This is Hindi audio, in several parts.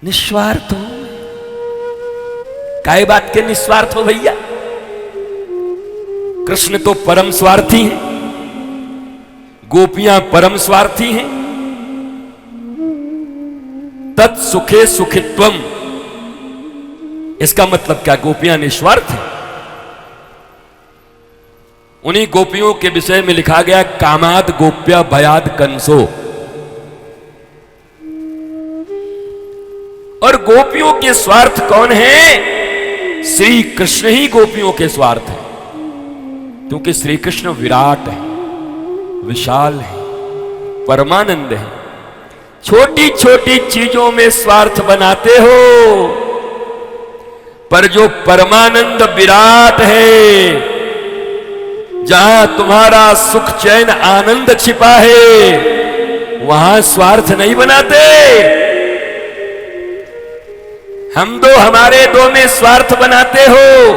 निस्वार्थ हो। काय बात के निस्वार्थ हो भैया? कृष्ण तो परम स्वार्थी हैं, गोपियां परम स्वार्थी हैं। तत्सुखे सुखित्वम, इसका मतलब क्या? गोपियां निस्वार्थ हैं। उन्हीं गोपियों के विषय में लिखा गया, कामाद गोप्या भयाद कंसो। और गोपियों के स्वार्थ कौन है? श्री कृष्ण ही गोपियों के स्वार्थ है, क्योंकि श्री कृष्ण विराट है, विशाल है, परमानंद है। छोटी छोटी चीजों में स्वार्थ बनाते हो, पर जो परमानंद विराट है, जहां तुम्हारा सुख चैन आनंद छिपा है, वहां स्वार्थ नहीं बनाते। हम दो हमारे दो में स्वार्थ बनाते हो।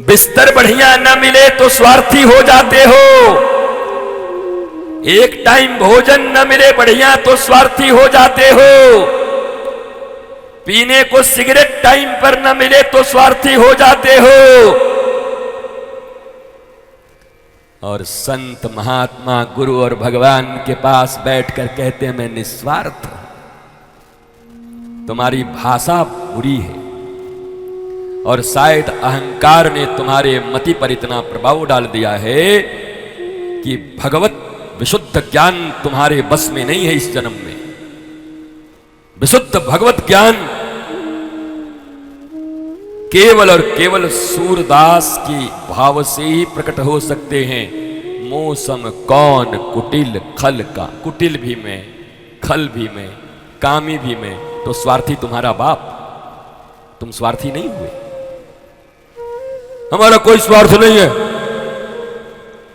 बिस्तर बढ़िया न मिले तो स्वार्थी हो जाते हो। एक टाइम भोजन न मिले बढ़िया तो स्वार्थी हो जाते हो। पीने को सिगरेट टाइम पर न मिले तो स्वार्थी हो जाते हो। और संत महात्मा गुरु और भगवान के पास बैठकर कहते हैं, मैं निस्वार्थ हूं। तुम्हारी भाषा बुरी है, और शायद अहंकार ने तुम्हारे मति पर इतना प्रभाव डाल दिया है कि भगवत विशुद्ध ज्ञान तुम्हारे बस में नहीं है। इस जन्म में विशुद्ध भगवत ज्ञान केवल और केवल सूरदास की भाव से ही प्रकट हो सकते हैं। मौसम कौन कुटिल खल का, कुटिल भी मैं, खल भी मैं, कामी भी मैं, तो स्वार्थी तुम्हारा बाप। तुम स्वार्थी नहीं हुए। हमारा कोई स्वार्थ नहीं है,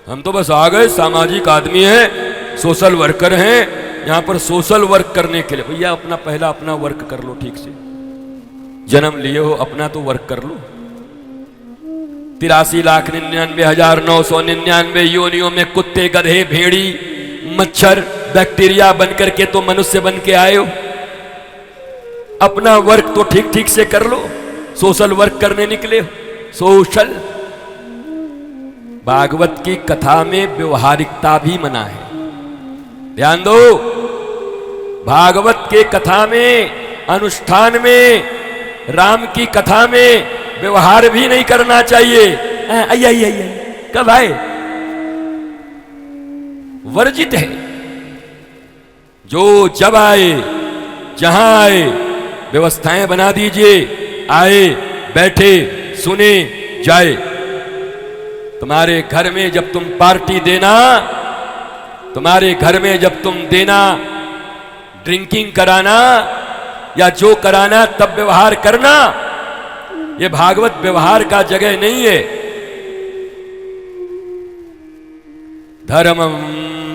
हम तो बस आ गए, सामाजिक आदमी हैं, सोशल वर्कर हैं, यहां पर सोशल वर्क करने के लिए। भैया अपना पहला अपना वर्क कर लो ठीक से। जन्म लिए हो, अपना तो वर्क कर लो। 83,99,999 योनियों में कुत्ते, गधे, भेड़ी, मच्छर, बैक्टीरिया बनकर के तो मनुष्य बन के आए हो। अपना वर्क तो ठीक ठीक से कर लो। सोशल वर्क करने निकले हो, सोशल। भागवत की कथा में व्यवहारिकता भी मना है, ध्यान दो। भागवत के कथा में, अनुष्ठान में, राम की कथा में व्यवहार भी नहीं करना चाहिए। आइए कब आए, वर्जित है। जो जब आए, जहां आए, व्यवस्थाएं बना दीजिए। आए, बैठे, सुने, जाए। तुम्हारे घर में जब तुम पार्टी देना, तुम्हारे घर में जब तुम देना, ड्रिंकिंग कराना या जो कराना, तब व्यवहार करना। ये भागवत व्यवहार का जगह नहीं है। धर्मं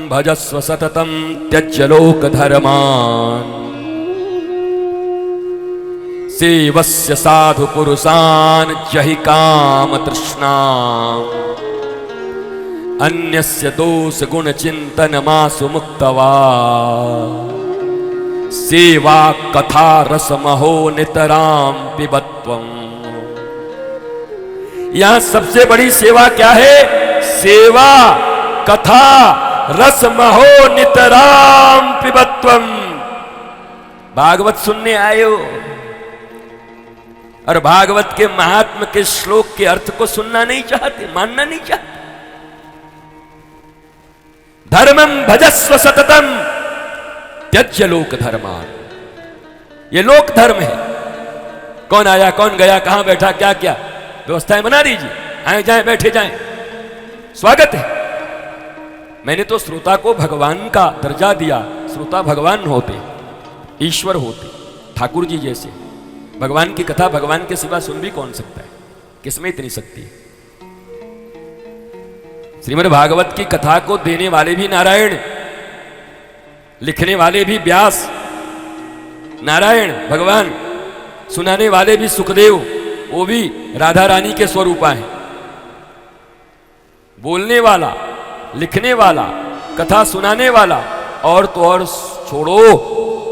भजस्व सततं त्यज्य लोक धर्मान् सेवस्य साधु पुरुषान् जहि काम तृष्णाम् अन्यस्य दोष गुण चिंतन मासु मुक्तवा सेवा कथा रस महो नितराम पिबत्वम्। यहां सबसे बड़ी सेवा क्या है? सेवा कथा रस महो नितराम पिबत्वम्। भागवत सुनने आए हो और भागवत के महात्म के श्लोक के अर्थ को सुनना नहीं चाहते, मानना नहीं चाहते। धर्मं भजस्व सततम त्यज्य लोक धर्मान। ये लोक धर्म है। कौन आया, कौन गया, कहां बैठा, क्या क्या, व्यवस्थाएं बना दीजिए। आए जाए, बैठे जाए, स्वागत है। मैंने तो श्रोता को भगवान का दर्जा दिया। श्रोता भगवान होते, ईश्वर होते, ठाकुर जी जैसे। भगवान की कथा भगवान के सिवा सुन भी कौन सकता है? किसमें इतनी शक्ति है? श्रीमद् भागवत की कथा को देने वाले भी नारायण, लिखने वाले भी व्यास नारायण भगवान, सुनाने वाले भी सुखदेव, वो भी राधा रानी के स्वरूपा हैं। बोलने वाला, लिखने वाला, कथा सुनाने वाला, और तो और छोड़ो,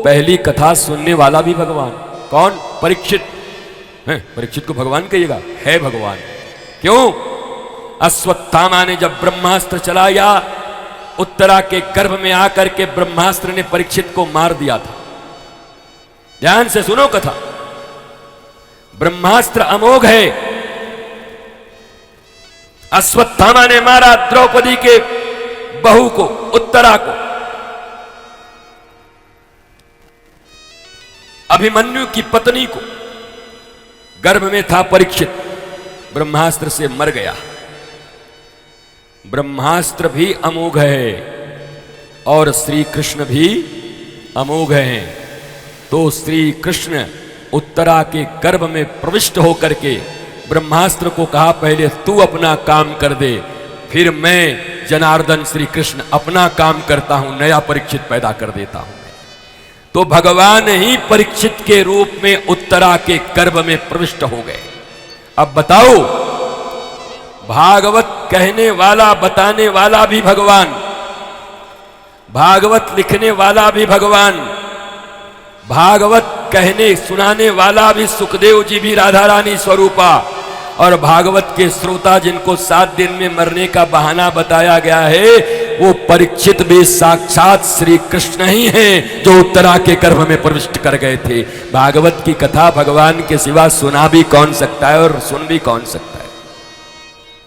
पहली कथा सुनने वाला भी भगवान। कौन? परीक्षित है। परीक्षित को भगवान कहिएगा? है भगवान। क्यों? अश्वत्थामा ने जब ब्रह्मास्त्र चलाया, उत्तरा के गर्भ में आकर के ब्रह्मास्त्र ने परीक्षित को मार दिया था। ध्यान से सुनो कथा। ब्रह्मास्त्र अमोघ है। अश्वत्थामा ने मारा द्रौपदी के बहू को, उत्तरा को। अभिमन्यु की पत्नी को। गर्भ में था परीक्षित, ब्रह्मास्त्र से मर गया। ब्रह्मास्त्र भी अमोघ है और श्री कृष्ण भी अमोघ हैं। तो श्री कृष्ण उत्तरा के गर्भ में प्रविष्ट होकर के ब्रह्मास्त्र को कहा, पहले तू अपना काम कर दे, फिर मैं जनार्दन श्री कृष्ण अपना काम करता हूं, नया परीक्षित पैदा कर देता हूं। तो भगवान ही परीक्षित के रूप में उत्तरा के गर्भ में प्रविष्ट हो गए। अब बताओ, भागवत कहने वाला, बताने वाला भी भगवान, भागवत लिखने वाला भी भगवान, भागवत कहने सुनाने वाला भी सुखदेव जी भी राधा रानी स्वरूपा, और भागवत के श्रोता जिनको 7 दिन में मरने का बहाना बताया गया है, वो परीक्षित भी साक्षात श्री कृष्ण ही हैं जो उत्तरा के गर्भ में प्रविष्ट कर गए थे। भागवत की कथा भगवान के सिवा सुना भी कौन सकता है और सुन भी कौन सकता है?